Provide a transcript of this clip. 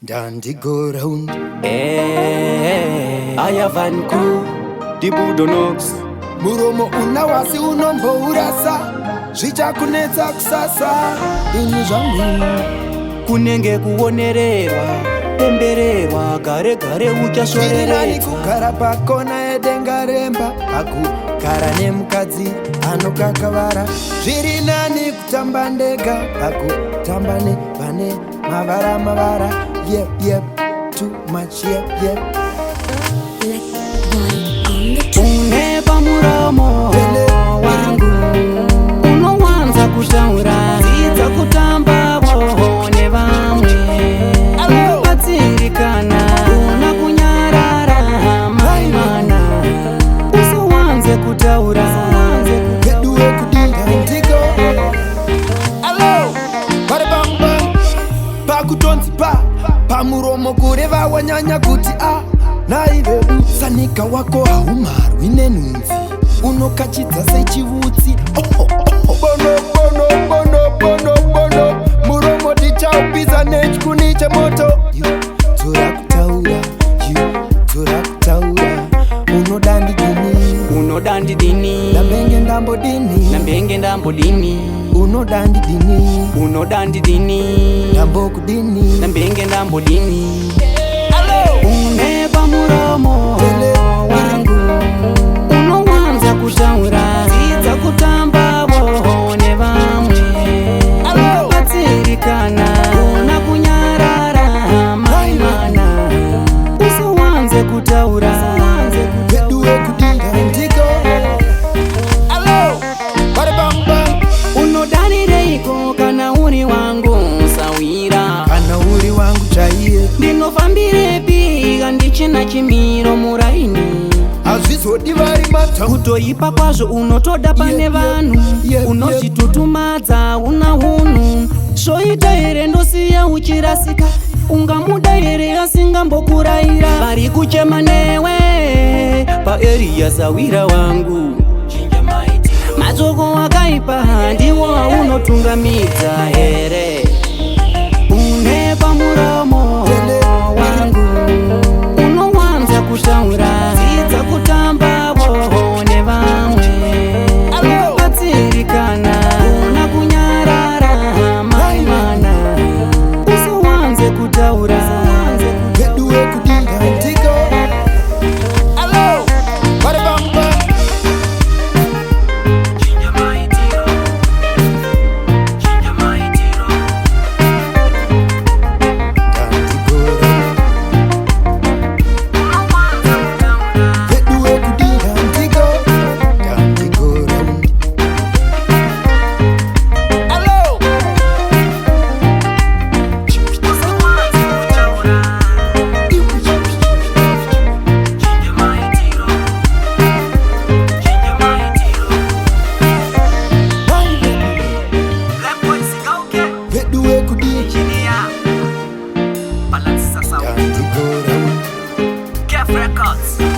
Dandy go round. Aya Van Crew, the Budonox. Muromo unawasi unombo urasa, zvichakunetsa kusasa. Ini zvangu kunenge kuonererwa, pembererwa, gare gare uchashoreredzwa. Zvirinani kugara pakona edenga remba, pakugara nemukadzi anokakavara. Zvirinani kutamba ndega, pakutamba nevane mavara mavara. Yep, too much, yep. Unepa muromo wangu, unowanza kutaura, zidza kutamba boho nevamwe. Unobatsirikana, una kunyarara maimana, usowanze kutaura. Keduwe kudinga ntigo. Alo, paribamba, pakutonzi pamuromo kureva wanyanya kuti naivedu sanika wako haumarwi nenhunzi unokachidza sechivutsi. Bono muromo tichaupisa nechikuni chemoto. Tora kutaura unodandidini nambenge ndambodini unodandidini nambenge ndambodini. Unepa muromo wangu, unowanza kutaura, zidza kutamba boho nevamwe. Unobatsirikana, una kunyarara maimana, usowanze kutaura. Keduwe kudinga ntigo. Alo, paribamba, unodanireiko kana uri wangu sawira, kana uri wangu chaiye. Ndinofambirepi kandichina chimiro muraini, hazvizodi vari mata kutoipa kwazvo unotoda pane vanhu. Unozvitutumadza una hunhu, zvoita here ndosiya uchirasika. Ungamuda here asingambokuraira. Vari kuchema newe paeriya sawira wangu, madzoko akaipa ndiwo aunotungamidza here. Unepa muromo wangu, unowanza kutaura, zidza kutamba boho nevamwe. Unobatsirikana, una kunyarara maimana, usowanze kutaura. keduwe kudinga ntigo. Alo, paribamba, Balance Records.